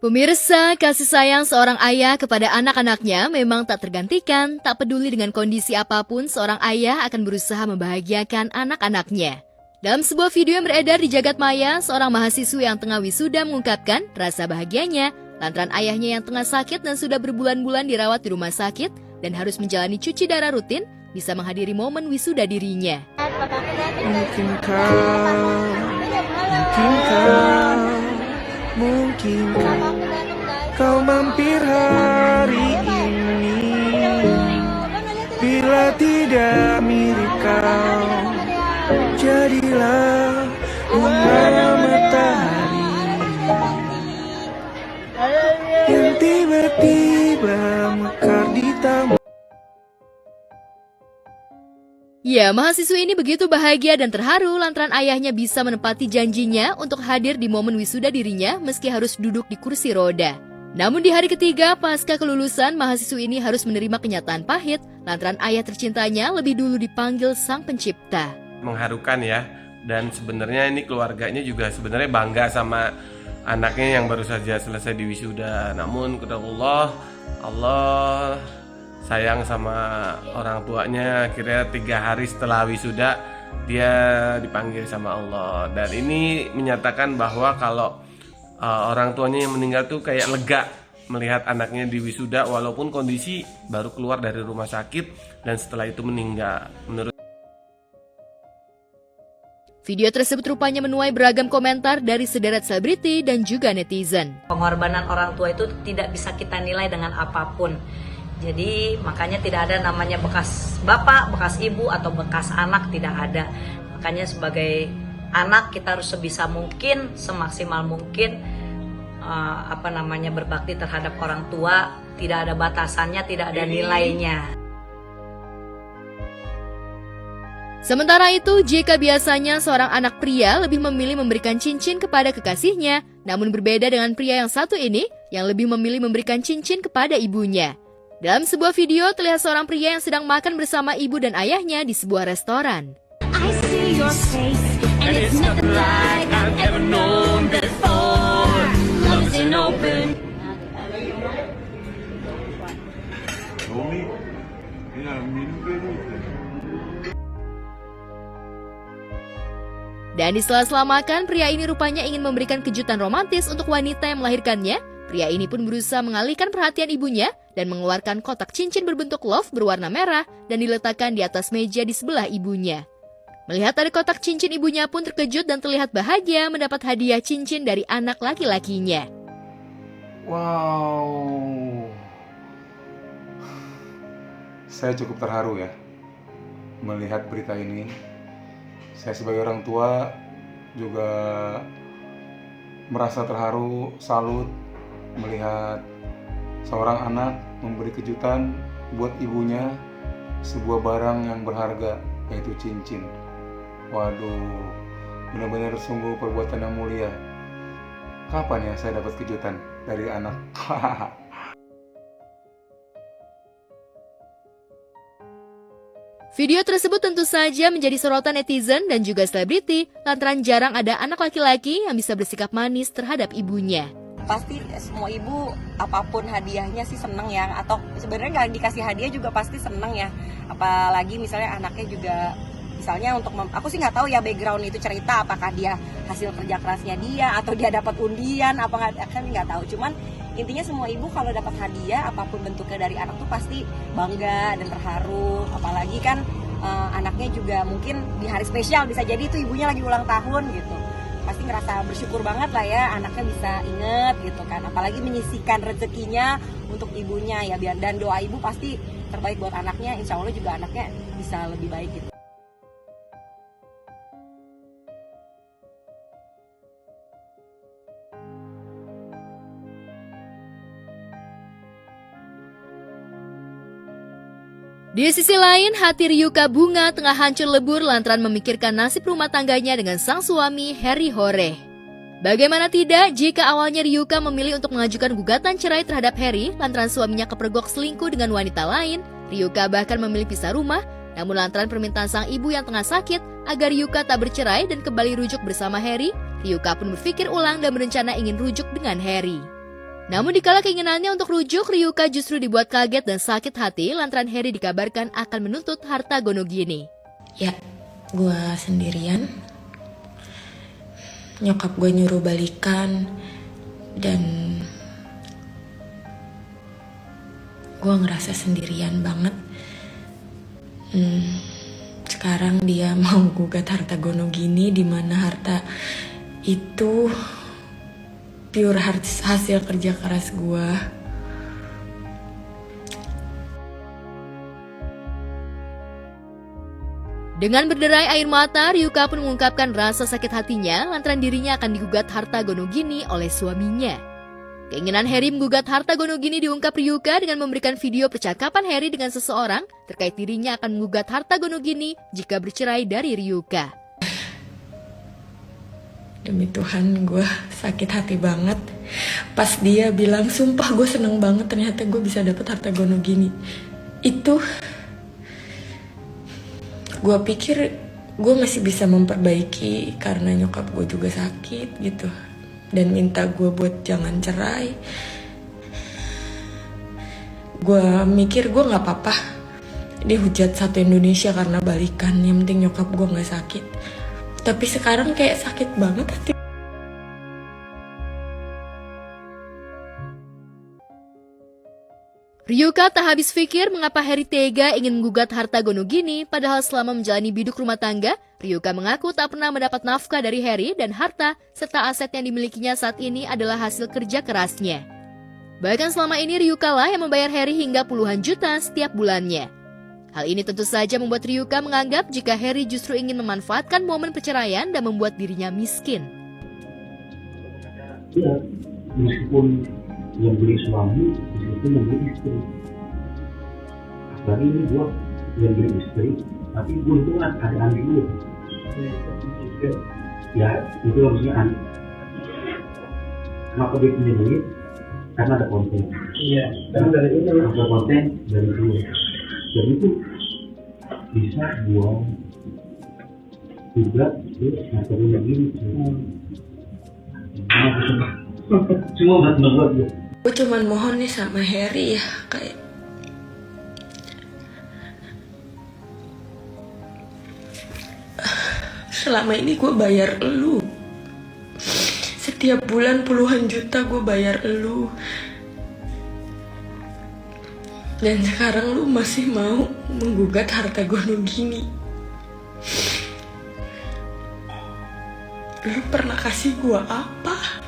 Pemirsa, kasih sayang seorang ayah kepada anak-anaknya memang tak tergantikan. Tak peduli dengan kondisi apapun, seorang ayah akan berusaha membahagiakan anak-anaknya. Dalam sebuah video yang beredar di jagat maya, seorang mahasiswa yang tengah wisuda mengungkapkan rasa bahagianya lantaran ayahnya yang tengah sakit dan sudah berbulan-bulan dirawat di rumah sakit dan harus menjalani cuci darah rutin bisa menghadiri momen wisuda dirinya. Mungkin kau mampir hari ini. Bila tidak mirip kau, jadilah bunga matahari yang tiba-tiba mekar di taman. Ya, mahasiswa ini begitu bahagia dan terharu lantaran ayahnya bisa menepati janjinya untuk hadir di momen wisuda dirinya meski harus duduk di kursi roda. Namun di hari ketiga pasca kelulusan, mahasiswa ini harus menerima kenyataan pahit lantaran ayah tercintanya lebih dulu dipanggil Sang Pencipta. Mengharukan ya, dan sebenarnya ini keluarganya juga sebenarnya bangga sama anaknya yang baru saja selesai di wisuda. Namun kepada Allah sayang sama orang tuanya, akhirnya 3 hari setelah wisuda dia dipanggil sama Allah. Dan ini menyatakan bahwa kalau orang tuanya yang meninggal tuh kayak lega melihat anaknya di wisuda walaupun kondisi baru keluar dari rumah sakit dan setelah itu meninggal. Menurut video tersebut rupanya menuai beragam komentar dari sederet selebriti dan juga netizen. Pengorbanan orang tua itu tidak bisa kita nilai dengan apapun. Jadi makanya tidak ada namanya bekas bapak, bekas ibu, atau bekas anak, tidak ada. Makanya sebagai anak kita harus sebisa mungkin, semaksimal mungkin berbakti terhadap orang tua. Tidak ada batasannya, tidak ada nilainya. Sementara itu, jika biasanya seorang anak pria lebih memilih memberikan cincin kepada kekasihnya, namun berbeda dengan pria yang satu ini yang lebih memilih memberikan cincin kepada ibunya. Dalam sebuah video terlihat seorang pria yang sedang makan bersama ibu dan ayahnya di sebuah restoran. I see your face, and it's nothing like I've ever known before. Love's an open. Dan di sela-sela makan, pria ini rupanya ingin memberikan kejutan romantis untuk wanita yang melahirkannya. Pria ini pun berusaha mengalihkan perhatian ibunya dan mengeluarkan kotak cincin berbentuk love berwarna merah dan diletakkan di atas meja di sebelah ibunya. Melihat ada kotak cincin, ibunya pun terkejut dan terlihat bahagia mendapat hadiah cincin dari anak laki-lakinya. Wow, saya cukup terharu ya melihat berita ini. Saya sebagai orang tua juga merasa terharu, salut melihat seorang anak memberi kejutan buat ibunya sebuah barang yang berharga, yaitu cincin. Waduh, benar-benar sungguh perbuatan yang mulia. Kapan ya saya dapat kejutan dari anak? Video tersebut tentu saja menjadi sorotan netizen dan juga selebriti lantaran jarang ada anak laki-laki yang bisa bersikap manis terhadap ibunya. Pasti semua ibu apapun hadiahnya sih seneng ya, atau sebenarnya nggak dikasih hadiah juga pasti seneng ya, apalagi misalnya anaknya juga misalnya untuk aku sih nggak tahu ya background itu cerita apakah dia hasil kerja kerasnya dia atau dia dapat undian apa nggak, kan nggak tahu. Cuman intinya semua ibu kalau dapat hadiah apapun bentuknya dari anak tuh pasti bangga dan terharu, apalagi kan anaknya juga mungkin di hari spesial, bisa jadi itu ibunya lagi ulang tahun gitu. Pasti ngerasa bersyukur banget lah ya anaknya bisa inget gitu kan, apalagi menyisihkan rezekinya untuk ibunya ya, biar dan doa ibu pasti terbaik buat anaknya, insya Allah juga anaknya bisa lebih baik gitu. Di sisi lain, hati Ryuka Bunga tengah hancur lebur lantaran memikirkan nasib rumah tangganya dengan sang suami Harry Hore. Bagaimana tidak jika awalnya Ryuka memilih untuk mengajukan gugatan cerai terhadap Harry lantaran suaminya kepergok selingkuh dengan wanita lain. Ryuka bahkan memilih pisah rumah, namun lantaran permintaan sang ibu yang tengah sakit agar Ryuka tak bercerai dan kembali rujuk bersama Harry, Ryuka pun berpikir ulang dan berencana ingin rujuk dengan Harry. Namun dikala keinginannya untuk rujuk, Ryuka justru dibuat kaget dan sakit hati lantaran Harry dikabarkan akan menuntut harta Gonogini. Ya, gue sendirian. Nyokap gue nyuruh balikan dan gue ngerasa sendirian banget. Sekarang dia mau gugat harta Gonogini, di mana harta itu pure hasil kerja keras gue. Dengan berderai air mata, Ryuka pun mengungkapkan rasa sakit hatinya lantaran dirinya akan digugat harta Gonogini oleh suaminya. Keinginan Harry menggugat harta Gonogini diungkap Ryuka dengan memberikan video percakapan Harry dengan seseorang terkait dirinya akan menggugat harta Gonogini jika bercerai dari Ryuka. Demi Tuhan, gue sakit hati banget pas dia bilang, sumpah gue seneng banget ternyata gue bisa dapet harta Gonogini. Itu gue pikir gue masih bisa memperbaiki karena nyokap gue juga sakit gitu, dan minta gue buat jangan cerai. Gue mikir gue gak apa-apa dihujat satu Indonesia karena balikan, yang penting nyokap gue gak sakit. Tapi sekarang kayak sakit banget hati. Ryuka tak habis pikir mengapa Harry tega ingin menggugat harta Gonogini, padahal selama menjalani biduk rumah tangga, Ryuka mengaku tak pernah mendapat nafkah dari Harry dan harta serta aset yang dimilikinya saat ini adalah hasil kerja kerasnya. Bahkan selama ini Ryuka lah yang membayar Harry hingga puluhan juta setiap bulannya. Hal ini tentu saja membuat Ryuka menganggap jika Harry justru ingin memanfaatkan momen perceraian dan membuat dirinya miskin. Ya, meskipun yang beli suami, meskipun yang beli istri. Apalagi ini gue yang beli istri, tapi gue itu kan ada anak gue. Ya, itu harusnya anak. Kenapa dia punya duit? Karena ada konten. Iya, karena dari itu ada konten dari gue. Dan itu bisa buang juga atau punya gini. Semua buat membuat gue. Gue cuman mohon nih sama Harry ya, kayak selama ini gue bayar elu. Setiap bulan puluhan juta gue bayar elu. Dan sekarang lu masih mau menggugat harta Gonogini. Lu pernah kasih gue apa?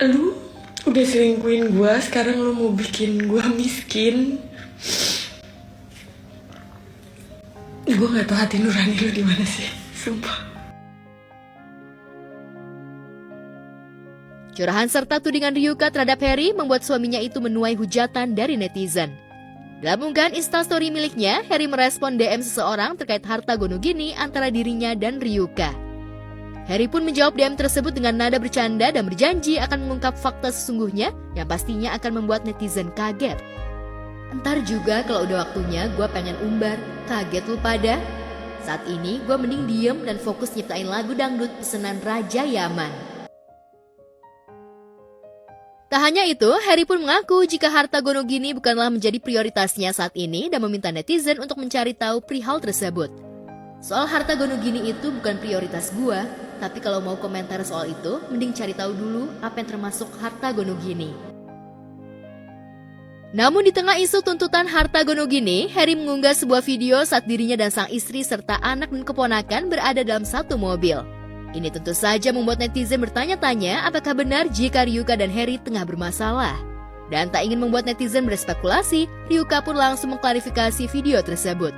Lu udah selingkuhin gue, sekarang lu mau bikin gue miskin. Gue gak tau hati nurani lu di mana sih, sumpah. Curahan serta tudingan Ryuka terhadap Harry membuat suaminya itu menuai hujatan dari netizen. Dalam unggahan Instastory miliknya, Harry merespon DM seseorang terkait harta Gonogini antara dirinya dan Ryuka. Harry pun menjawab DM tersebut dengan nada bercanda dan berjanji akan mengungkap fakta sesungguhnya yang pastinya akan membuat netizen kaget. Entar juga kalau udah waktunya gue pengen umbar, kaget lu pada? Saat ini gue mending diem dan fokus nyiptain lagu dangdut pesanan Raja Yaman. Tak hanya itu, Harry pun mengaku jika harta Gonogini bukanlah menjadi prioritasnya saat ini dan meminta netizen untuk mencari tahu perihal tersebut. Soal harta Gonogini itu bukan prioritas gua, tapi kalau mau komentar soal itu, mending cari tahu dulu apa yang termasuk harta Gonogini. Namun di tengah isu tuntutan harta Gonogini, Harry mengunggah sebuah video saat dirinya dan sang istri serta anak dan keponakan berada dalam satu mobil. Ini tentu saja membuat netizen bertanya-tanya apakah benar jika Ryuka dan Harry tengah bermasalah. Dan tak ingin membuat netizen berspekulasi, Ryuka pun langsung mengklarifikasi video tersebut.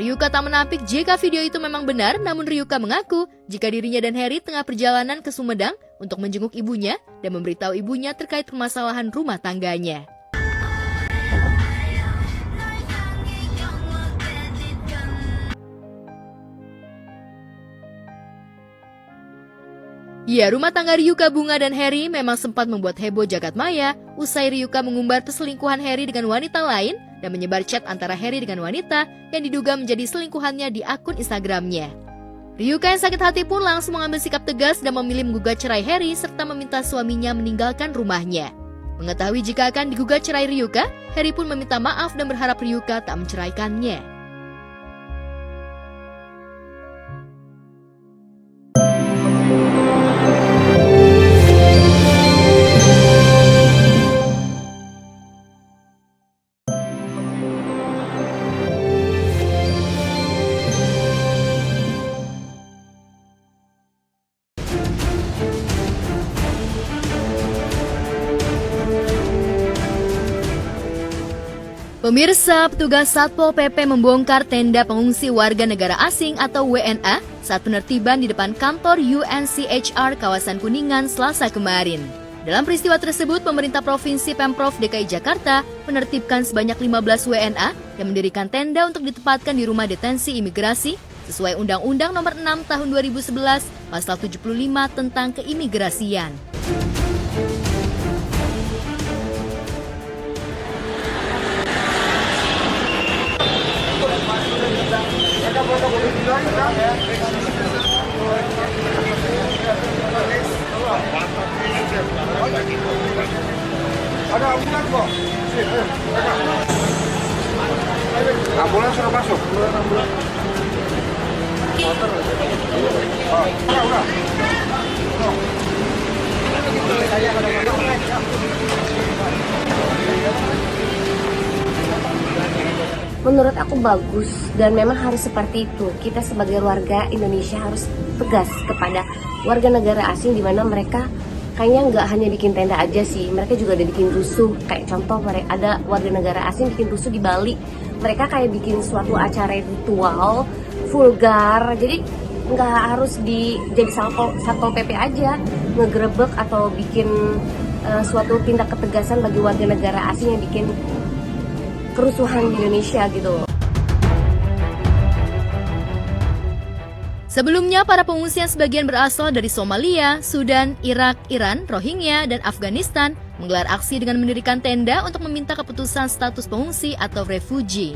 Ryuka tak menampik jika video itu memang benar, namun Ryuka mengaku jika dirinya dan Harry tengah perjalanan ke Sumedang untuk menjenguk ibunya dan memberitahu ibunya terkait permasalahan rumah tangganya. Ya, rumah tangga Ryuka Bunga dan Harry memang sempat membuat heboh jagat maya usai Ryuka mengumbar perselingkuhan Harry dengan wanita lain dan menyebar chat antara Harry dengan wanita yang diduga menjadi selingkuhannya di akun Instagramnya. Ryuka yang sakit hati pun langsung mengambil sikap tegas dan memilih menggugat cerai Harry serta meminta suaminya meninggalkan rumahnya. Mengetahui jika akan digugat cerai Ryuka, Harry pun meminta maaf dan berharap Ryuka tak menceraikannya. Pemirsa, petugas Satpol PP membongkar tenda pengungsi warga negara asing atau WNA saat penertiban di depan kantor UNCHR kawasan Kuningan Selasa kemarin. Dalam peristiwa tersebut, pemerintah Provinsi Pemprov DKI Jakarta menertibkan sebanyak 15 WNA yang mendirikan tenda untuk ditempatkan di rumah detensi imigrasi sesuai Undang-Undang Nomor 6 Tahun 2011 Pasal 75 tentang keimigrasian. Ada ambulans kok. Ambulans sudah masuk. Menurut aku bagus dan memang harus seperti itu. Kita sebagai warga Indonesia harus tegas kepada warga negara asing di mana mereka kayaknya nggak hanya bikin tenda aja sih, mereka juga ada bikin rusuh. Kayak contoh ada warga negara asing bikin rusuh di Bali, mereka kayak bikin suatu acara ritual vulgar. Jadi nggak harus jadi satpol PP aja ngegerebek atau bikin suatu tindak ketegasan bagi warga negara asing yang bikin kerusuhan di Indonesia gitu. Sebelumnya, para pengungsi yang sebagian berasal dari Somalia, Sudan, Irak, Iran, Rohingya, dan Afghanistan menggelar aksi dengan mendirikan tenda untuk meminta keputusan status pengungsi atau refugee.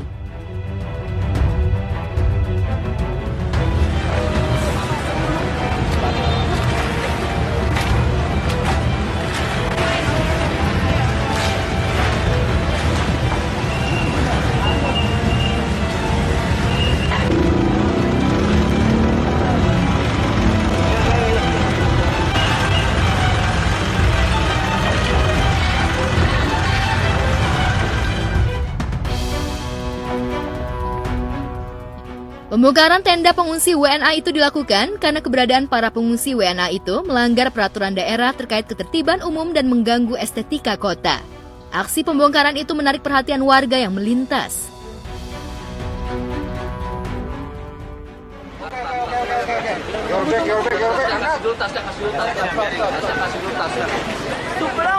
Pembongkaran tenda pengungsi WNA itu dilakukan karena keberadaan para pengungsi WNA itu melanggar peraturan daerah terkait ketertiban umum dan mengganggu estetika kota. Aksi pembongkaran itu menarik perhatian warga yang melintas.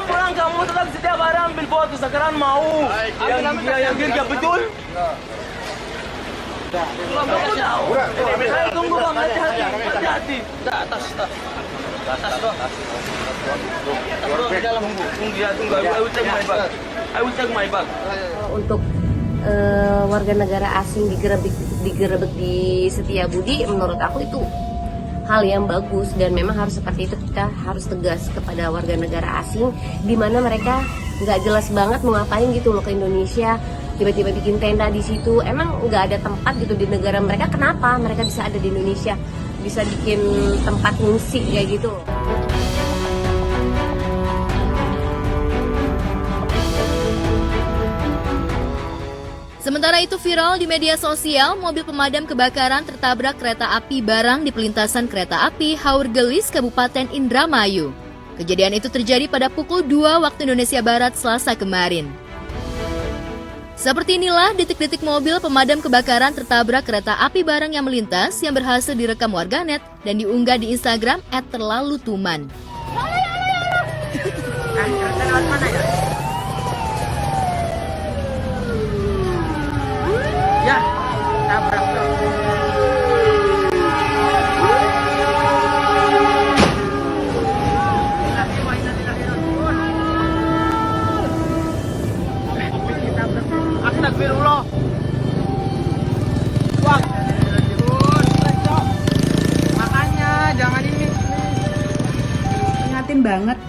Pulang kamu tetap setiap hari ambil foto sekarang mau yang dia betul. Kamu tahu? Saya tunggu bang, hati-hati. Atas doh. Tunggu. I will take my bag. Untuk warga negara asing digerebek di Setiabudi, menurut aku itu hal yang bagus dan memang harus seperti itu. Kita harus tegas kepada warga negara asing di mana mereka nggak jelas banget mau ngapain gitu loh ke Indonesia, tiba-tiba bikin tenda di situ. Emang nggak ada tempat gitu di negara mereka, kenapa mereka bisa ada di Indonesia, bisa bikin tempat ngungsi kayak gitu. Sementara itu viral di media sosial, mobil pemadam kebakaran tertabrak kereta api barang di pelintasan kereta api Haurgelis, Kabupaten Indramayu. Kejadian itu terjadi pada pukul 2 waktu Indonesia Barat Selasa kemarin. Seperti inilah detik-detik mobil pemadam kebakaran tertabrak kereta api barang yang melintas yang berhasil direkam warganet dan diunggah di Instagram @terlalutuman. Ya, tabrak tuh. Astagfirullah. Wah.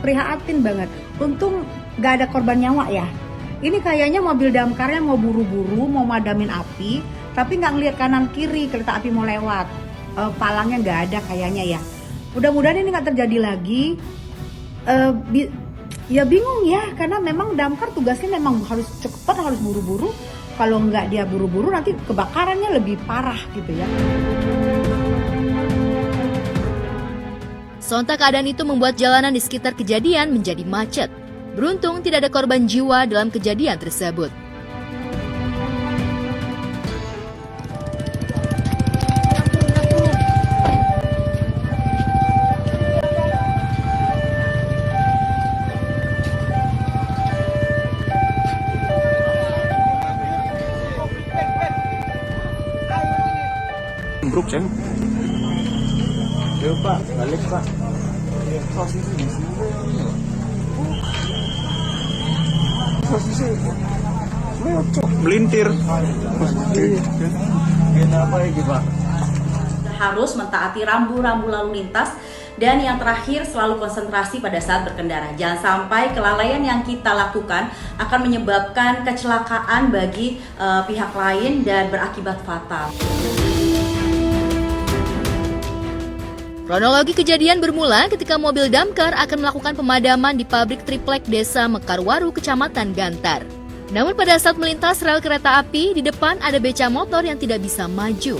prihatin banget. Untung gak ada korban nyawa ya. Ini kayaknya mobil damkarnya mau buru-buru, mau madamin api, tapi nggak ngelihat kanan kiri kereta api mau lewat. Palangnya nggak ada kayaknya ya. Mudah-mudahan ini nggak terjadi lagi. Ya bingung ya, karena memang damkar tugasnya memang harus cepat, harus buru-buru. Kalau nggak dia buru-buru nanti kebakarannya lebih parah gitu ya. Sontak keadaan itu membuat jalanan di sekitar kejadian menjadi macet. Beruntung tidak ada korban jiwa dalam kejadian tersebut. Bruk, Ceng. Ayo Pak, balik Pak. Sosisnya di sini. Sosisnya melintir. Kenapa ya Pak? Harus mentaati rambu-rambu lalu lintas. Dan yang terakhir, selalu konsentrasi pada saat berkendara. Jangan sampai kelalaian yang kita lakukan akan menyebabkan kecelakaan bagi pihak lain dan berakibat fatal. Kronologi kejadian bermula ketika mobil damkar akan melakukan pemadaman di pabrik triplek desa Mekarwaru, Kecamatan Gantar. Namun pada saat melintas rel kereta api, di depan ada beca motor yang tidak bisa maju.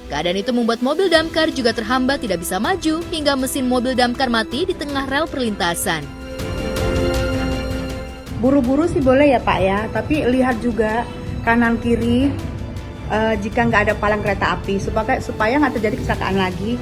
Keadaan itu membuat mobil damkar juga terhambat tidak bisa maju hingga mesin mobil damkar mati di tengah rel perlintasan. Buru-buru sih boleh ya Pak ya, tapi lihat juga kanan kiri jika nggak ada palang kereta api supaya nggak terjadi kecelakaan lagi.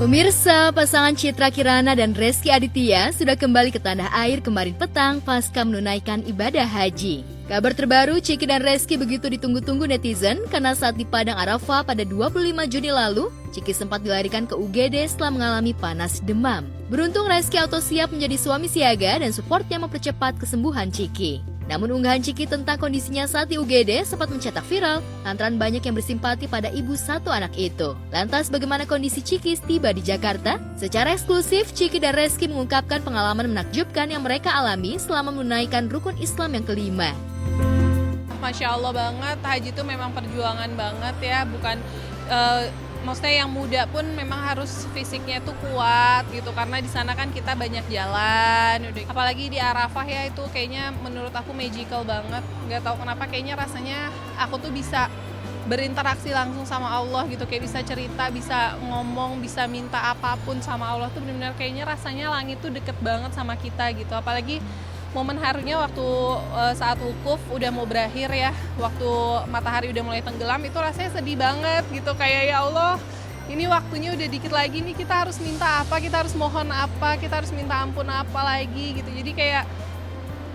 Pemirsa, pasangan Citra Kirana dan Reski Aditya sudah kembali ke tanah air kemarin petang pasca menunaikan ibadah haji. Kabar terbaru, Ciki dan Reski begitu ditunggu-tunggu netizen karena saat di Padang Arafah pada 25 Juni lalu, Ciki sempat dilarikan ke UGD setelah mengalami panas demam. Beruntung Reski auto siap menjadi suami siaga dan supportnya mempercepat kesembuhan Ciki. Namun unggahan Ciki tentang kondisinya saat di UGD sempat mencetak viral, lantaran banyak yang bersimpati pada ibu satu anak itu. Lantas bagaimana kondisi Ciki tiba di Jakarta? Secara eksklusif, Ciki dan Reski mengungkapkan pengalaman menakjubkan yang mereka alami selama menunaikan rukun Islam yang kelima. Masya Allah banget, haji itu memang perjuangan banget ya, bukan maksudnya yang muda pun memang harus fisiknya tuh kuat gitu, karena di sana kan kita banyak jalan, apalagi di Arafah ya, itu kayaknya menurut aku magical banget. Nggak tahu kenapa kayaknya rasanya aku tuh bisa berinteraksi langsung sama Allah gitu, kayak bisa cerita, bisa ngomong, bisa minta apapun sama Allah tuh benar-benar kayaknya rasanya langit tuh deket banget sama kita gitu. Apalagi momen harunya waktu saat wukuf udah mau berakhir ya, waktu matahari udah mulai tenggelam, itu rasanya sedih banget gitu, kayak ya Allah ini waktunya udah dikit lagi nih, kita harus minta apa, kita harus mohon apa, kita harus minta ampun apa lagi gitu. Jadi kayak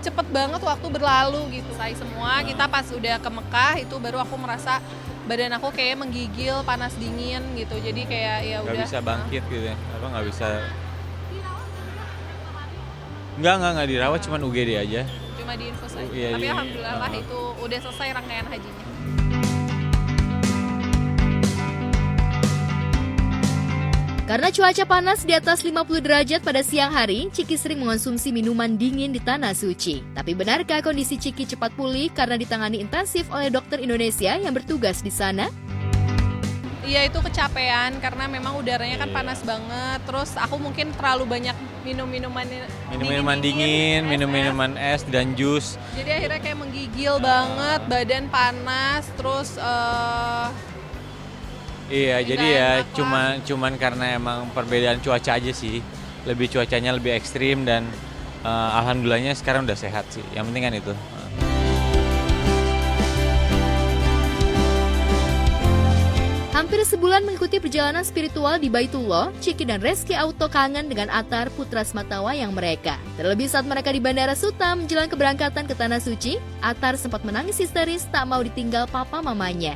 cepet banget waktu berlalu gitu. Saya semua, kita pas udah ke Mekah itu baru aku merasa badan aku kayak menggigil, panas dingin gitu. Jadi kayak ya udah. Nggak bisa bangkit gitu ya, apa nggak bisa. Nggak dirawat, cuma UGD aja. Cuma di infus aja. Iya, tapi alhamdulillah lah itu udah selesai rangkaian hajinya. Karena cuaca panas di atas 50 derajat pada siang hari, Ciki sering mengonsumsi minuman dingin di tanah suci. Tapi benarkah kondisi Ciki cepat pulih karena ditangani intensif oleh dokter Indonesia yang bertugas di sana? Iya, itu kecapean karena memang udaranya kan panas banget. Terus aku mungkin terlalu banyak minum minuman dingin, minum-minuman es dan jus. Jadi akhirnya kayak menggigil banget, badan panas, terus iya, jadi ya cuman karena emang perbedaan cuaca aja sih. Cuacanya lebih ekstrim dan alhamdulillahnya sekarang udah sehat sih. Yang penting kan itu. Hampir sebulan mengikuti perjalanan spiritual di Baitullah, Ciki dan Reski auto kangen dengan Atar putra sematawayang mereka. Terlebih saat mereka di Bandara Suta menjelang keberangkatan ke Tanah Suci, Atar sempat menangis histeris tak mau ditinggal papa mamanya.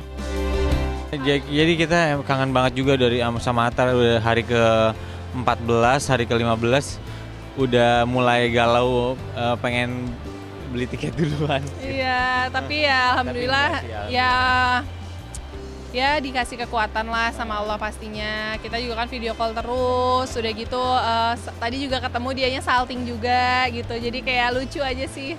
Jadi kita kangen banget juga dari sama Atar, udah hari ke-14, hari ke-15 udah mulai galau pengen beli tiket duluan. Iya, tapi ya alhamdulillah ya dikasih kekuatan lah sama Allah pastinya. Kita juga kan video call terus, udah gitu tadi juga ketemu dianya salting juga gitu. Jadi kayak lucu aja sih.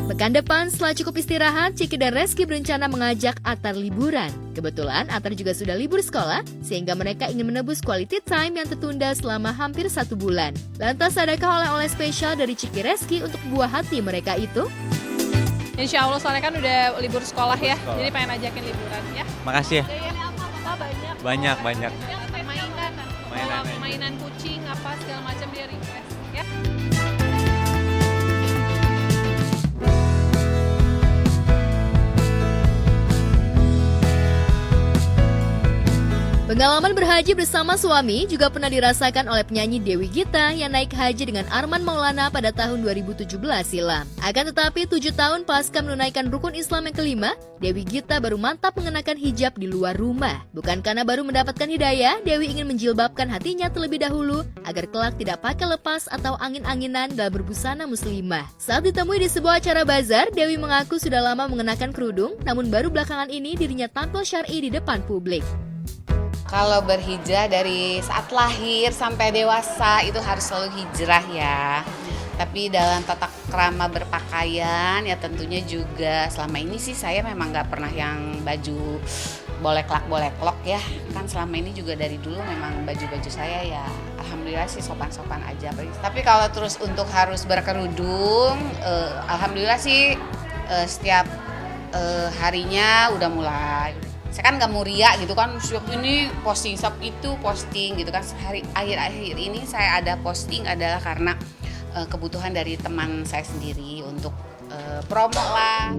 Pekan depan setelah cukup istirahat, Ciki dan Reski berencana mengajak Atar liburan. Kebetulan Atar juga sudah libur sekolah, sehingga mereka ingin menebus quality time yang tertunda selama hampir 1 bulan. Lantas adakah oleh-oleh spesial dari Ciki Reski untuk buah hati mereka itu? Insya Allah soalnya kan udah libur sekolah ya, jadi pengen ajakin liburan ya. Makasih ya. Jajannya apa Papa? Banyak. Mainan kucing apa segala macam dia request ya. Pengalaman berhaji bersama suami juga pernah dirasakan oleh penyanyi Dewi Gita yang naik haji dengan Arman Maulana pada tahun 2017 silam. Akan tetapi 7 tahun pasca menunaikan rukun Islam yang kelima, Dewi Gita baru mantap mengenakan hijab di luar rumah. Bukan karena baru mendapatkan hidayah, Dewi ingin menjilbabkan hatinya terlebih dahulu agar kelak tidak pakai lepas atau angin-anginan dalam berbusana muslimah. Saat ditemui di sebuah acara bazar, Dewi mengaku sudah lama mengenakan kerudung, namun baru belakangan ini dirinya tampil syar'i di depan publik. Kalau berhijrah dari saat lahir sampai dewasa itu harus selalu hijrah ya. Tapi dalam tata krama berpakaian ya tentunya juga selama ini sih saya memang nggak pernah yang baju boleklak ya. Kan selama ini juga dari dulu memang baju-baju saya ya alhamdulillah sih sopan-sopan aja. Tapi kalau terus untuk harus berkerudung, alhamdulillah sih setiap harinya udah mulai. Saya kan gak mau riak gitu kan, siap ini posting, siap itu posting gitu kan. Akhir-akhir ini saya ada posting adalah karena kebutuhan dari teman saya sendiri untuk promo lah.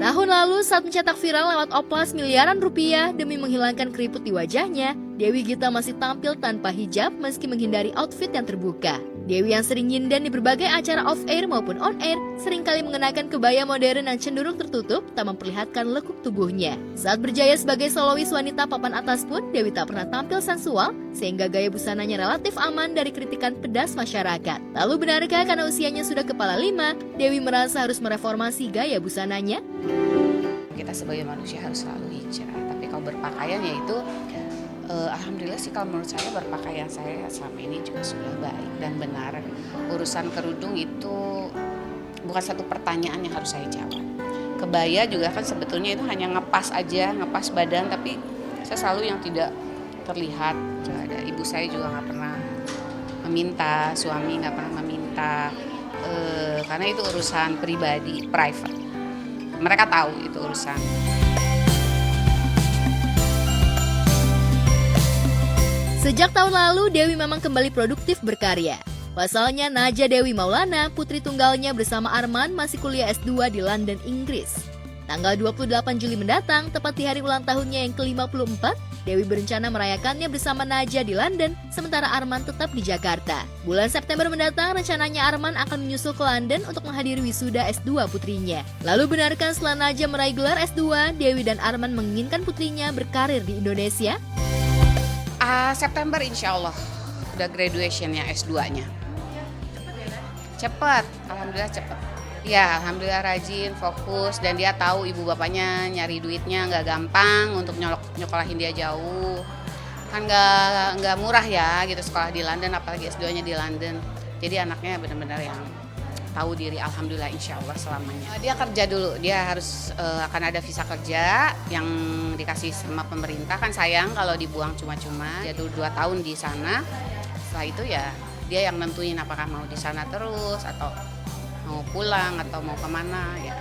Tahun lalu saat mencetak viral lewat oplas miliaran rupiah demi menghilangkan keriput di wajahnya, Dewi Gita masih tampil tanpa hijab meski menghindari outfit yang terbuka. Dewi yang sering nyinden di berbagai acara off-air maupun on-air, seringkali mengenakan kebaya modern yang cenderung tertutup tak memperlihatkan lekuk tubuhnya. Saat berjaya sebagai solois wanita papan atas pun, Dewi tak pernah tampil sensual, sehingga gaya busananya relatif aman dari kritikan pedas masyarakat. Lalu benarkah karena usianya sudah kepala 5, Dewi merasa harus mereformasi gaya busananya? Kita sebagai manusia harus selalu hijrah, tapi kalau berpakaian yaitu alhamdulillah sih kalau menurut saya berpakaian saya selama ini juga sudah baik dan benar. Urusan kerudung itu bukan satu pertanyaan yang harus saya jawab. Kebaya juga kan sebetulnya itu hanya ngepas aja, ngepas badan, tapi saya selalu yang tidak terlihat. Ada ibu saya juga nggak pernah meminta, suami nggak pernah meminta, karena itu urusan pribadi, private. Mereka tahu itu urusan. Sejak tahun lalu, Dewi memang kembali produktif berkarya. Pasalnya, Naja Dewi Maulana, putri tunggalnya bersama Arman masih kuliah S2 di London, Inggris. Tanggal 28 Juli mendatang, tepat di hari ulang tahunnya yang ke-54, Dewi berencana merayakannya bersama Naja di London, sementara Arman tetap di Jakarta. Bulan September mendatang, rencananya Arman akan menyusul ke London untuk menghadiri wisuda S2 putrinya. Lalu benarkah setelah Naja meraih gelar S2, Dewi dan Arman menginginkan putrinya berkarir di Indonesia? September insya Allah udah graduationnya S2-nya. Cepet, alhamdulillah cepet. Ya, alhamdulillah rajin, fokus, dan dia tahu ibu bapaknya nyari duitnya nggak gampang untuk nyokolahin dia jauh. Kan nggak murah ya gitu sekolah di London, apalagi S2-nya di London. Jadi anaknya benar-benar yang tahu diri, alhamdulillah insya Allah selamanya. Dia kerja dulu, dia harus akan ada visa kerja yang dikasih sama pemerintah. Kan sayang kalau dibuang cuma-cuma. Dia dulu 2 tahun di sana, setelah itu ya dia yang nentuin apakah mau di sana terus atau mau pulang atau mau kemana ya.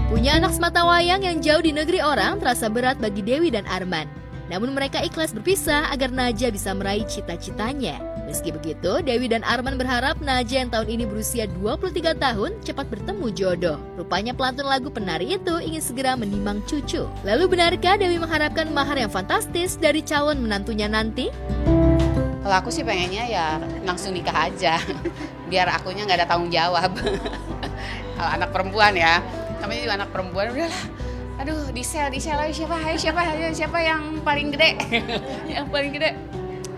Punya anak sematawayang yang jauh di negeri orang terasa berat bagi Dewi dan Arman. Namun mereka ikhlas berpisah agar Najah bisa meraih cita-citanya. Meski begitu, Dewi dan Arman berharap Najah yang tahun ini berusia 23 tahun cepat bertemu jodoh. Rupanya pelantun lagu Penari itu ingin segera menimang cucu. Lalu benarkah Dewi mengharapkan mahar yang fantastis dari calon menantunya nanti? Kalau aku sih pengennya ya langsung nikah aja, biar akunya nggak ada tanggung jawab. Kalau anak perempuan ya, namanya juga anak perempuan, udahlah. Aduh, di sel, ayo siapa yang paling gede, yang paling gede.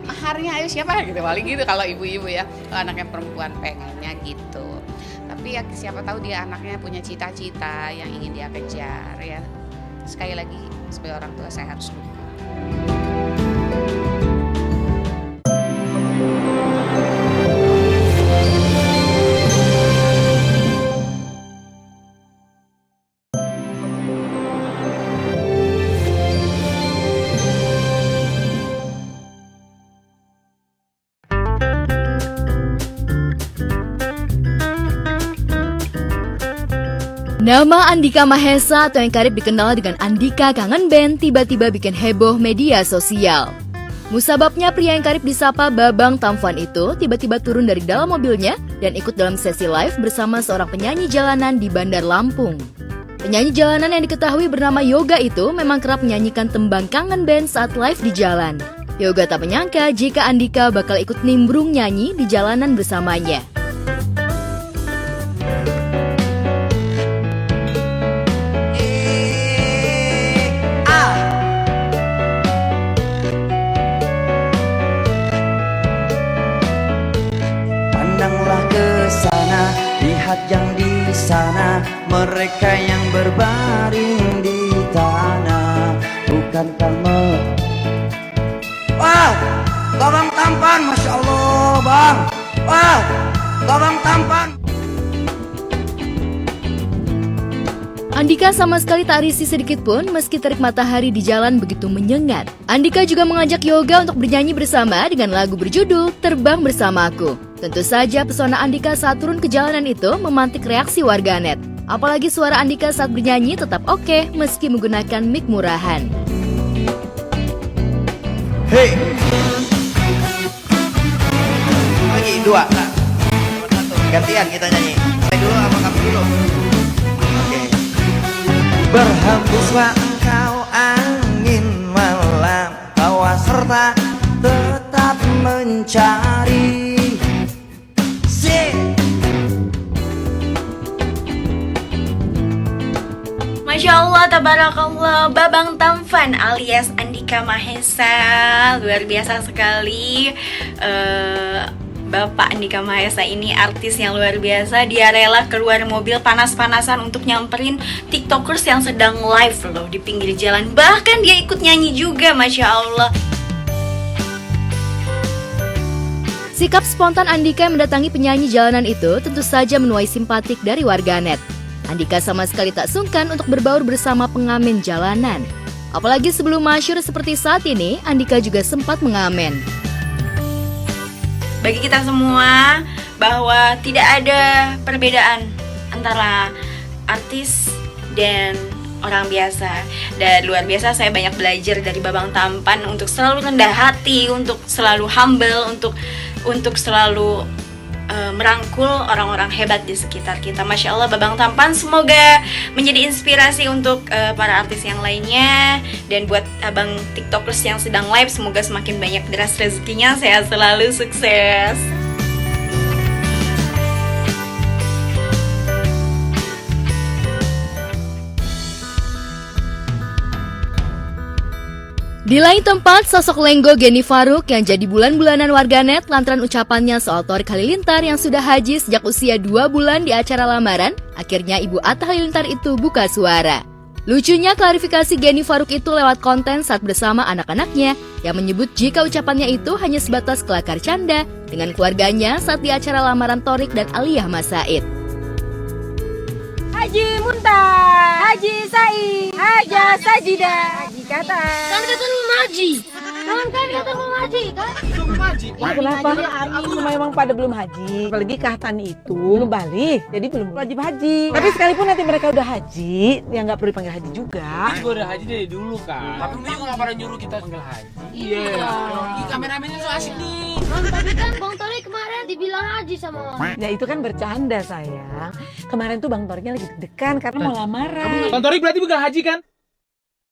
Maharnya ayo siapa gitu, paling gitu kalau ibu-ibu ya. Kalau anaknya perempuan pengennya gitu. Tapi ya siapa tahu dia anaknya punya cita-cita yang ingin dia kejar ya. Sekali lagi sebagai orang tua saya harus dukung. Nama Andika Mahesa atau yang kerap dikenal dengan Andika Kangen Band tiba-tiba bikin heboh media sosial. Musababnya pria yang kerap disapa Babang Tampan itu tiba-tiba turun dari dalam mobilnya dan ikut dalam sesi live bersama seorang penyanyi jalanan di Bandar Lampung. Penyanyi jalanan yang diketahui bernama Yoga itu memang kerap menyanyikan tembang Kangen Band saat live di jalan. Yoga tak menyangka jika Andika bakal ikut nimbrung nyanyi di jalanan bersamanya. Lihat yang di sana, mereka yang berbaring di tanah, bukankah Wah, Babang Tampan, Masya Allah, Bang. Wah, Babang Tampan. Andika sama sekali tak risih sedikit pun meski terik matahari di jalan begitu menyengat. Andika juga mengajak Yoga untuk bernyanyi bersama dengan lagu berjudul Terbang Bersamaku. Tentu saja pesona Andika saat turun ke jalanan itu memantik reaksi warganet. Apalagi suara Andika saat bernyanyi tetap oke meski menggunakan mic murahan. Hei, lagi dua, gantian kita nyanyi. Saya dulu apa kamu dulu? Oke. Berhembuslah engkau angin malam, bawa serta tetap mencari. Masya Allah, tabarakallah, Babang Tampan alias Andika Mahesa, luar biasa sekali. Bapak Andika Mahesa ini artis yang luar biasa. Dia rela keluar mobil panas-panasan untuk nyamperin tiktokers yang sedang live loh di pinggir jalan. Bahkan dia ikut nyanyi juga, Masya Allah. Sikap spontan Andika yang mendatangi penyanyi jalanan itu tentu saja menuai simpatik dari warganet. Andika sama sekali tak sungkan untuk berbaur bersama pengamen jalanan. Apalagi sebelum masyhur seperti saat ini, Andika juga sempat mengamen. Bagi kita semua bahwa tidak ada perbedaan antara artis dan orang biasa. Dan luar biasa saya banyak belajar dari Babang Tampan untuk selalu rendah hati, untuk selalu humble, untuk selalu merangkul orang-orang hebat di sekitar kita. Masya Allah, Babang Tampan semoga menjadi inspirasi untuk para artis yang lainnya. Dan buat abang tiktokers yang sedang live, semoga semakin banyak deras rezekinya. Sehat selalu, sukses. Di lain tempat, sosok lenggo Geni Faruk yang jadi bulan-bulanan warganet lantaran ucapannya soal Torik Halilintar yang sudah haji sejak usia 2 bulan di acara lamaran, akhirnya Ibu Atta Halilintar itu buka suara. Lucunya klarifikasi Geni Faruk itu lewat konten saat bersama anak-anaknya yang menyebut jika ucapannya itu hanya sebatas kelakar canda dengan keluarganya saat di acara lamaran Torik dan Aliyah Mas Said. Haji Muntah, Haji Said, Haja Sajidah, Haji Kata. Kan kata mau ngaji. Kan kata mau ngaji kan? haji. Kenapa? Memang pada belum haji. Apalagi kahtan itu belum balik, jadi belum wajib haji. Tapi sekalipun nanti mereka udah haji, ya nggak perlu dipanggil haji juga. Gue udah haji dari dulu kan. Tapi lu juga nggak pernah nyuruh kita panggil haji. Iya. Kameramennya so asik nih. Tapi kan Bang Tori kemarin dibilang haji sama Om. Ya itu kan bercanda sayang. Kemarin tuh Bang Toriknya lagi deg-degan karena mau lamaran. Bang Tori berarti bukan haji kan?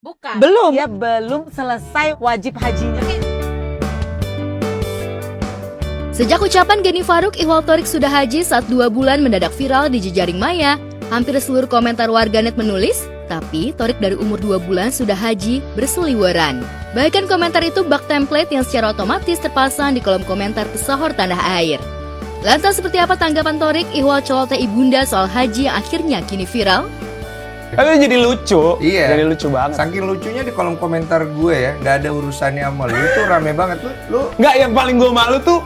Bukan. Belum. Ya belum selesai wajib hajinya. Sejak ucapan Gani Faruk ihwal Thorik sudah haji saat 2 bulan mendadak viral di jejaring maya, hampir seluruh komentar warganet menulis, tapi Thorik dari umur 2 bulan sudah haji berseliweran. Bahkan komentar itu bak template yang secara otomatis terpasang di kolom komentar pesohor tanah air. Lantas seperti apa tanggapan Thorik ihwal celoteh ibunda soal haji yang akhirnya kini viral? Tapi jadi lucu. Iya. Jadi lucu banget. Saking lucunya di kolom komentar gue ya, nggak ada urusannya sama lu, itu rame banget lu. Nggak, yang paling gue malu tuh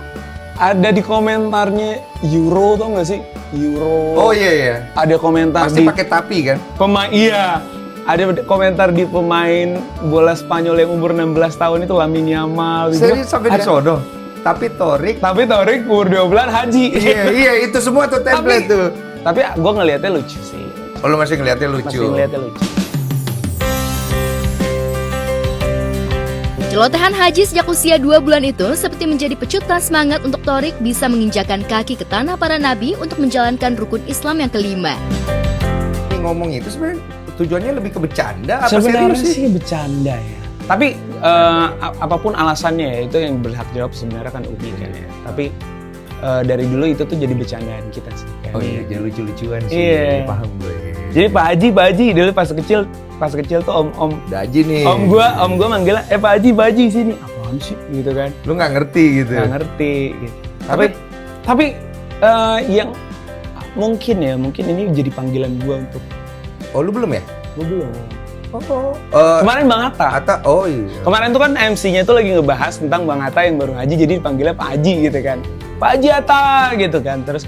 ada di komentarnya Euro, tau nggak sih? Euro. Oh iya. Ada komentar pasti di pakai tapi kan? Iya. Ada komentar di pemain bola Spanyol yang umur 16 tahun itu Lamine Yamal. Serius sampai disodoh. Tapi Thorik umur 2 bulan haji. Iya, itu semua tuh template tuh. Tapi gue ngelihatnya lucu sih. Oh, lu masih ngelihatnya lucu. Masih ngelihatnya lucu. Celotehan haji sejak usia 2 bulan itu seperti menjadi pecutan semangat untuk Thorik bisa menginjakan kaki ke tanah para nabi untuk menjalankan rukun Islam yang kelima. Ngomong itu sebenarnya tujuannya lebih ke bercanda apa sebenarnya serius sih bercanda ya. Tapi apapun alasannya ya, itu yang berhak jawab sebenarnya kan Umi kan ya. Tapi dari dulu itu tuh jadi bercandaan kita sih. Oh iya, jadi lucu-lucuan sih. Iya. Paham gue. Jadi Pak Haji dulu pas kecil tuh Om Haji nih. Om gua manggilnya Pak Haji sini. Apaan sih gitu kan? Lu nggak ngerti gitu. Nggak ngerti gitu. Tapi yang mungkin ini jadi panggilan gua untuk. Oh, lu belum ya? Gua belum. Kemarin Bang Atta. Oh iya. Kemarin tuh kan MC-nya tuh lagi ngebahas tentang Bang Atta yang baru haji, jadi dipanggilnya Pak Haji gitu kan. Pak Haji Atta gitu kan. Terus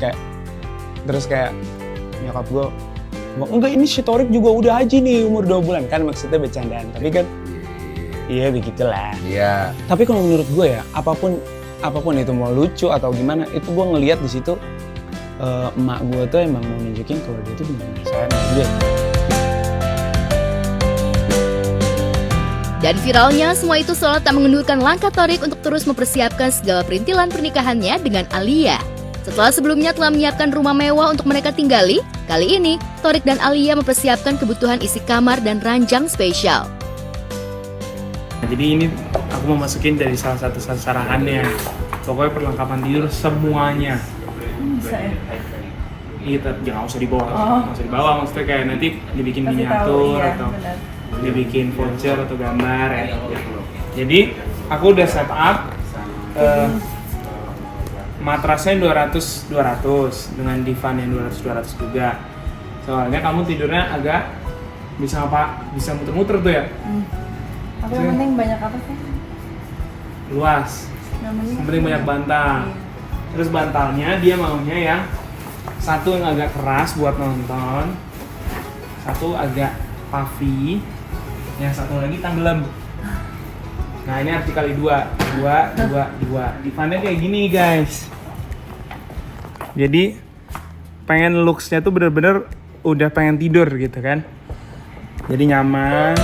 kayak nyokap gue, enggak ini si Thorik juga udah haji nih umur 2 bulan kan, maksudnya bercandaan. Tapi kan iya begitulah. Iya. Tapi kalau menurut gue ya, apapun itu mau lucu atau gimana, itu gue ngelihat di situ emak gue tuh emang mau nunjukin kalau dia tuh benar-benar sayang sama gue. Dan viralnya semua itu seolah tak mengendurkan langkah Thorik untuk terus mempersiapkan segala perintilan pernikahannya dengan Alia. Setelah sebelumnya telah menyiapkan rumah mewah untuk mereka tinggali, kali ini Thorik dan Alia mempersiapkan kebutuhan isi kamar dan ranjang spesial. Jadi ini aku mau masukin dari salah satu sarahannya. Pokoknya perlengkapan tidur semuanya. Bisa ya? Iya, jangan usah dibawa. Nggak usah dibawa, maksudnya kayak nanti dibikin miniatur atau dibikin voucher atau gambar ya. Jadi aku udah set up matrasnya 200 dengan divan yang 200 juga. Soalnya kamu tidurnya agak bisa muter-muter tuh ya. Tapi yang penting banyak apa sih? Luas. Yang penting banyak bantal. Terus bantalnya dia maunya yang satu yang agak keras buat nonton, satu agak puffy, yang satu lagi tenggelam. Nah ini harus dikali 2. Divannya kayak gini guys. Jadi pengen looks-nya tuh bener-bener udah pengen tidur gitu kan. Jadi nyaman.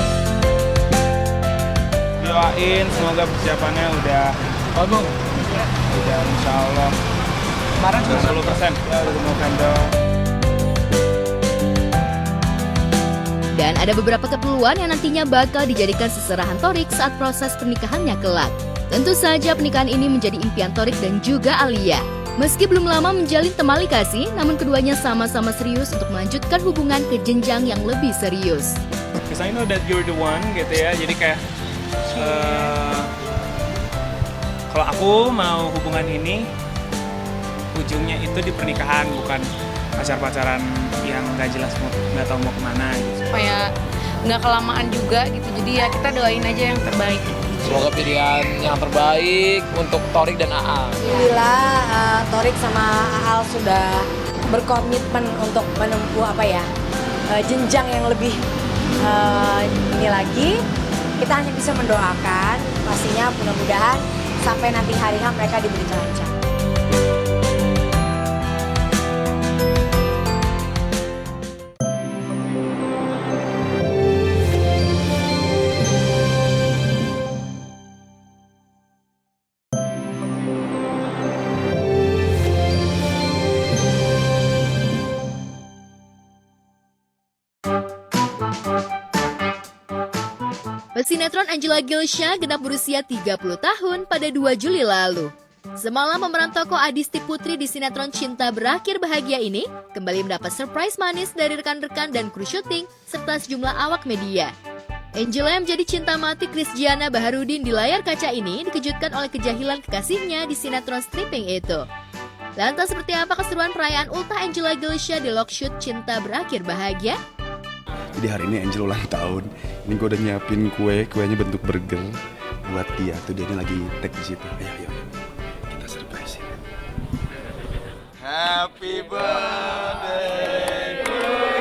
Doain semoga persiapannya udah bagus. Udah insya Allah. Kemarin 20% ya udah mau kandang. Dan ada beberapa keperluan yang nantinya bakal dijadikan seserahan Thorik saat proses pernikahannya kelak. Tentu saja pernikahan ini menjadi impian Thorik dan juga Alia. Meski belum lama menjalin temali kasih, namun keduanya sama-sama serius untuk melanjutkan hubungan ke jenjang yang lebih serius. Because I know that you're the one gitu ya, jadi kayak kalau aku mau hubungan ini ujungnya itu di pernikahan, bukan pacar-pacaran yang nggak jelas nggak tahu mau kemana gitu. Supaya nggak kelamaan juga gitu, jadi ya kita doain aja yang terbaik. Semoga pilihan yang terbaik untuk Thorik dan Aal. Alhamdulillah Thorik sama Aal sudah berkomitmen untuk menempuh jenjang yang lebih ini lagi. Kita hanya bisa mendoakan, pastinya mudah-mudahan sampai nanti hari H mereka diberi kelancaran. Pesinetron Angela Gilsha genap berusia 30 tahun pada 2 Juli lalu. Semalam pemeran tokoh Adisti Putri di sinetron Cinta Berakhir Bahagia ini kembali mendapat surprise manis dari rekan-rekan dan kru syuting serta sejumlah awak media. Angela yang menjadi cinta mati Krisdiana Baharudin di layar kaca ini dikejutkan oleh kejahilan kekasihnya di sinetron stripping itu. Lantas seperti apa keseruan perayaan ultah Angela Gilsha di Lockshoot Cinta Berakhir Bahagia? Jadi hari ini Angel ulang tahun. Ini gue udah nyiapin kuenya bentuk burger buat dia. Tuh dia lagi tag di situ. Ayo, kita surprise. Happy birthday to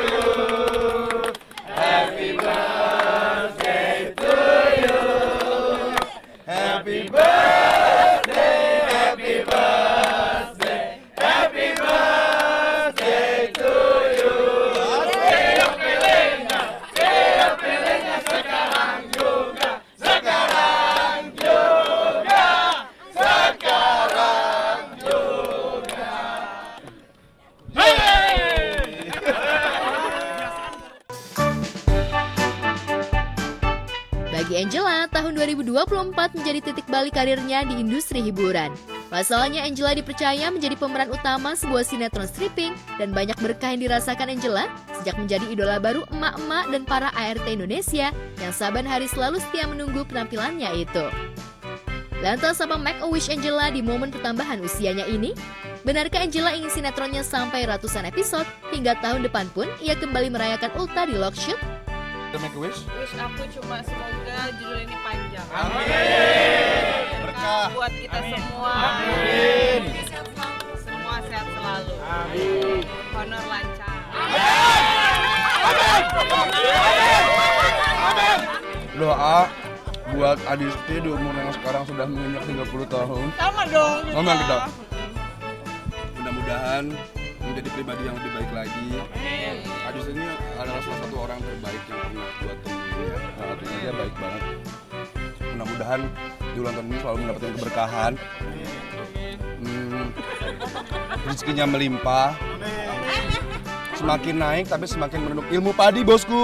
you. Happy birthday to you. Happy birthday, happy birthday, happy birthday to you. Bagi Angela, tahun 2024 menjadi titik balik karirnya di industri hiburan. Pasalnya Angela dipercaya menjadi pemeran utama sebuah sinetron stripping dan banyak berkah yang dirasakan Angela sejak menjadi idola baru emak-emak dan para ART Indonesia yang saban hari selalu setia menunggu penampilannya itu. Lantas apa make a wish Angela di momen pertambahan usianya ini? Benarkah Angela ingin sinetronnya sampai ratusan episode hingga tahun depan pun ia kembali merayakan ultah di Lockshoot? Make a wish? Wish aku cuma semoga judul ini panjang. Amin. Berkah buat kita semua. Amin. Semua sehat selalu. Amin. Honor lancar. Amin. Doa buat Adisti di umur yang sekarang sudah menginjak 30 tahun. Sama dong. Sama kita. Mudah-mudahan menjadi pribadi yang lebih baik lagi. Adis ini adalah salah satu orang terbaik yang pernah gue temuin ya. Artinya dia baik banget. Mudah-mudahan di ulang tahun ini selalu mendapatkan keberkahan. Rezekinya melimpah. Semakin naik tapi semakin menunduk ilmu padi, bosku.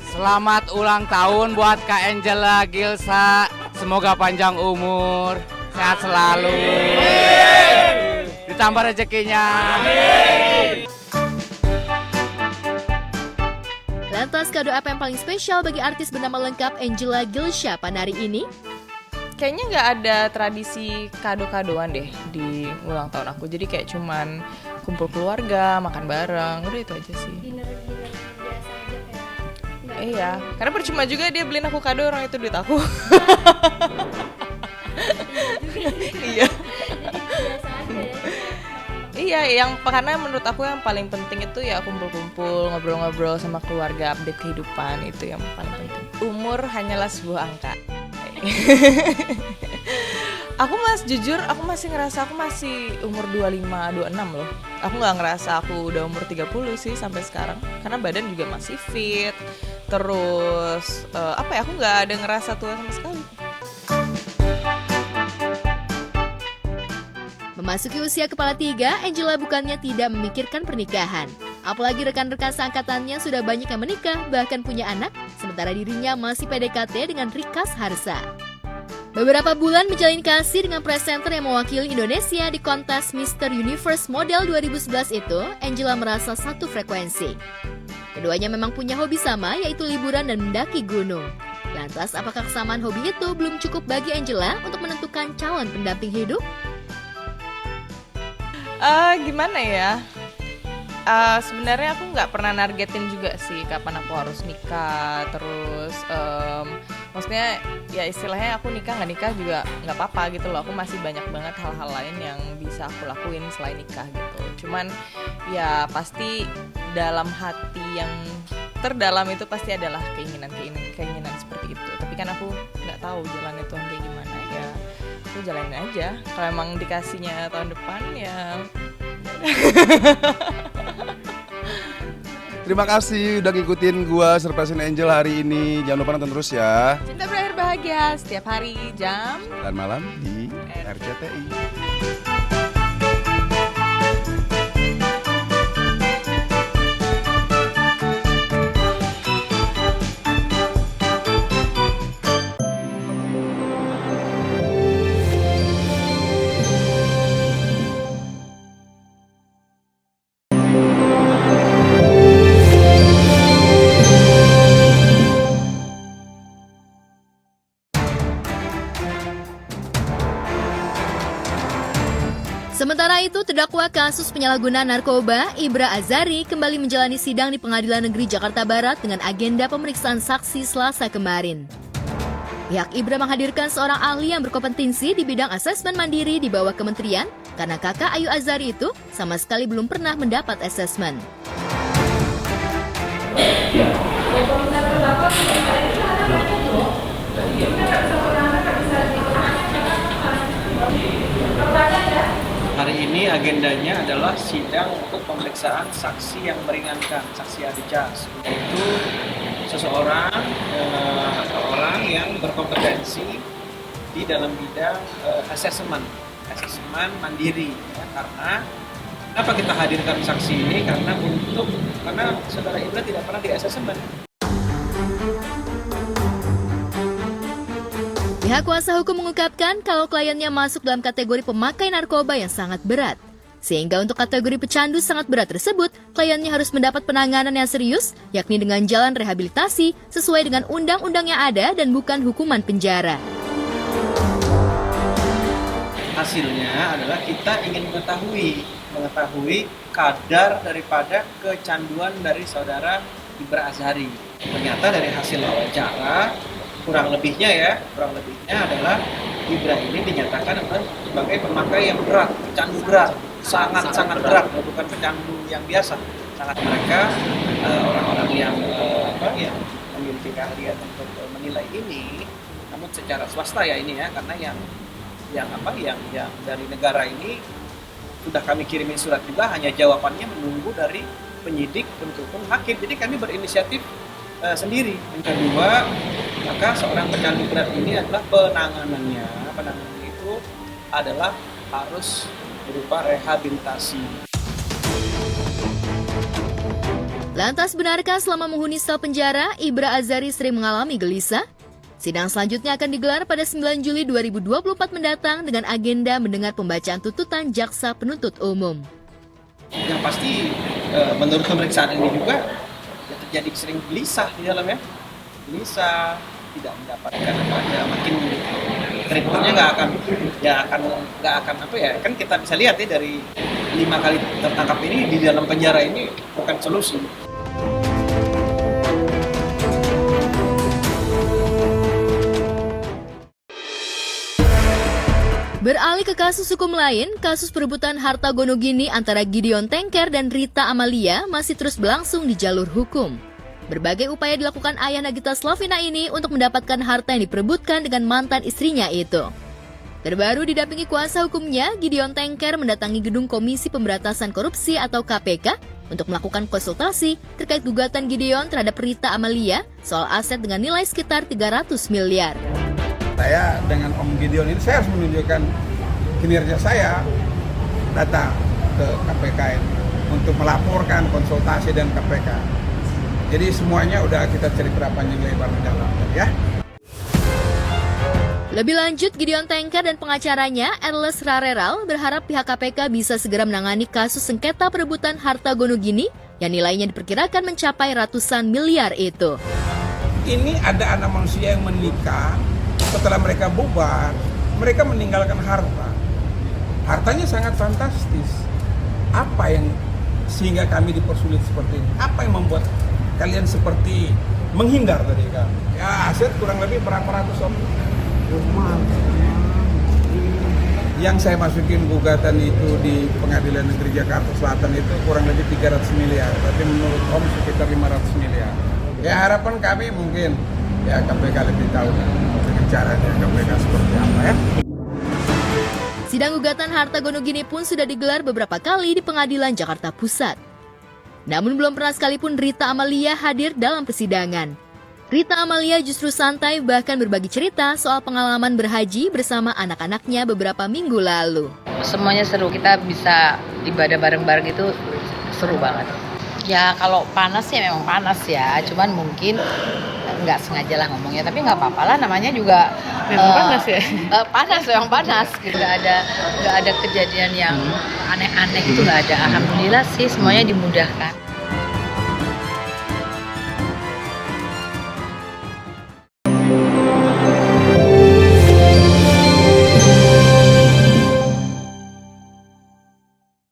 Selamat ulang tahun buat Kak Angela Gilsha. Semoga panjang umur, sehat selalu. Ditambah rezekinya. Lantas kado apa yang paling spesial bagi artis bernama lengkap Angela Gilsha pada hari ini? Kayaknya nggak ada tradisi kado-kadoan deh di ulang tahun aku. Jadi kayak cuman kumpul keluarga, makan bareng, udah itu aja sih. Iya, karena percuma juga dia beliin aku kado, orang itu duit aku. Iya. Iya, karena menurut aku yang paling penting itu ya kumpul-kumpul, ngobrol-ngobrol sama keluarga, update kehidupan, itu yang paling penting. Umur hanyalah sebuah angka. Jujur aku masih ngerasa aku masih umur 25-26 loh. Aku nggak ngerasa aku udah umur 30 sih sampai sekarang, karena badan juga masih fit. Terus aku nggak ada ngerasa tua sama sekali. Memasuki usia kepala 3, Angela bukannya tidak memikirkan pernikahan. Apalagi rekan-rekan seangkatannya sudah banyak yang menikah, bahkan punya anak, sementara dirinya masih PDKT dengan Rika Saharsa. Beberapa bulan menjalin kasih dengan presenter yang mewakili Indonesia di kontes Mr. Universe Model 2011 itu, Angela merasa satu frekuensi. Keduanya memang punya hobi sama, yaitu liburan dan mendaki gunung. Lantas, apakah kesamaan hobi itu belum cukup bagi Angela untuk menentukan calon pendamping hidup? Gimana ya? Sebenarnya aku nggak pernah nargetin juga sih kapan aku harus nikah. Terus maksudnya ya istilahnya aku nikah nggak nikah juga nggak apa-apa gitu loh. Aku masih banyak banget hal-hal lain yang bisa aku lakuin selain nikah gitu. Cuman ya pasti dalam hati yang terdalam itu pasti adalah keinginan seperti itu. Tapi kan aku nggak tahu jalannya Tuhan kayak gimana ya. jalanin aja. Kalau emang dikasihnya tahun depan ya. Terima kasih udah ngikutin gua Surprisein Angel hari ini. Jangan lupa nonton terus ya. Cinta berakhir bahagia setiap hari jam Dan malam di RCTI. Sementara itu, terdakwa kasus penyalahgunaan narkoba, Ibra Azari, kembali menjalani sidang di Pengadilan Negeri Jakarta Barat dengan agenda pemeriksaan saksi Selasa kemarin. Pihak Ibra menghadirkan seorang ahli yang berkompetensi di bidang asesmen mandiri di bawah kementerian, karena kakak Ayu Azari itu sama sekali belum pernah mendapat asesmen. Hari ini agendanya adalah sidang untuk pemeriksaan saksi yang meringankan, saksi adjas, yaitu seseorang yang berkompetensi di dalam bidang asesmen mandiri. Ya, karena kenapa kita hadirkan saksi ini? Karena saudara Ibra tidak pernah di asesmen. Pihak kuasa hukum mengungkapkan kalau kliennya masuk dalam kategori pemakai narkoba yang sangat berat. Sehingga untuk kategori pecandu sangat berat tersebut, kliennya harus mendapat penanganan yang serius, yakni dengan jalan rehabilitasi sesuai dengan undang-undang yang ada dan bukan hukuman penjara. Hasilnya adalah kita ingin mengetahui kadar daripada kecanduan dari saudara Ibra Azari. Ternyata dari hasil wawancara, kurang lebihnya adalah Ibra ini dinyatakan sebagai pemakai yang berat, pecandu berat, sangat berat, bukan pecandu yang biasa. Sangat mereka orang-orang yang memiliki keahlian untuk menilai ini, namun secara swasta ya ini ya, karena yang dari negara ini sudah kami kirimin surat juga, hanya jawabannya menunggu dari penyidik penuntut hakim. Jadi kami berinisiatif sendiri. Yang kedua, maka seorang pecandu berat ini adalah penanganannya itu adalah harus berupa rehabilitasi. Lantas benarkah selama menghuni sel penjara, Ibra Azari sering mengalami gelisah? Sidang selanjutnya akan digelar pada 9 Juli 2024 mendatang dengan agenda mendengar pembacaan tuntutan jaksa penuntut umum. Yang pasti menurut pemeriksaan ini juga terjadi sering gelisah di dalamnya, gelisah, tidak mendapatkan makin treatmentnya nggak akan kan kita bisa lihat ya dari 5 kali tertangkap ini di dalam penjara ini bukan solusi. Beralih ke kasus hukum lain, kasus perebutan harta Gonogini antara Gideon Tengker dan Rita Amalia masih terus berlangsung di jalur hukum. Berbagai upaya dilakukan ayah Nagita Slavina ini untuk mendapatkan harta yang diperebutkan dengan mantan istrinya itu. Terbaru didampingi kuasa hukumnya, Gideon Tengker mendatangi gedung Komisi Pemberantasan Korupsi atau KPK untuk melakukan konsultasi terkait gugatan Gideon terhadap Rita Amalia soal aset dengan nilai sekitar 300 miliar. Saya dengan Om Gideon ini saya harus menunjukkan kinerja saya datang ke KPK ini untuk melaporkan konsultasi dengan KPK. Jadi semuanya udah kita cerita panjang lebar di dalam ya. Lebih lanjut, Gideon Tengker dan pengacaranya Erles Rareral berharap pihak KPK bisa segera menangani kasus sengketa perebutan harta Gonogini yang nilainya diperkirakan mencapai ratusan miliar itu. Ini ada anak manusia yang menikah. Setelah mereka bubar, mereka meninggalkan harta. Hartanya sangat fantastis. Apa yang sehingga kami dipersulit seperti ini? Apa yang membuat kalian seperti menghindar dari kami? Ya, aset kurang lebih berapa ratus om? Yang saya masukin gugatan itu di Pengadilan Negeri Jakarta Selatan itu kurang lebih 300 miliar. Tapi menurut om sekitar 500 miliar. Ya harapan kami mungkin ya KPK lebih tahu caranya KPK seperti apa ya. Sidang gugatan harta Gonogini pun sudah digelar beberapa kali di Pengadilan Jakarta Pusat. Namun belum pernah sekalipun Rita Amalia hadir dalam persidangan. Rita Amalia justru santai bahkan berbagi cerita soal pengalaman berhaji bersama anak-anaknya beberapa minggu lalu. Semuanya seru, kita bisa ibadah bareng-bareng itu seru banget. Ya kalau panas ya memang panas ya, cuman mungkin nggak sengaja lah ngomongnya, tapi nggak apa-apa lah, namanya juga memang panas ya. Panas, memang panas. Nggak ada kejadian yang aneh-aneh gitu, nggak ada. Alhamdulillah sih semuanya dimudahkan.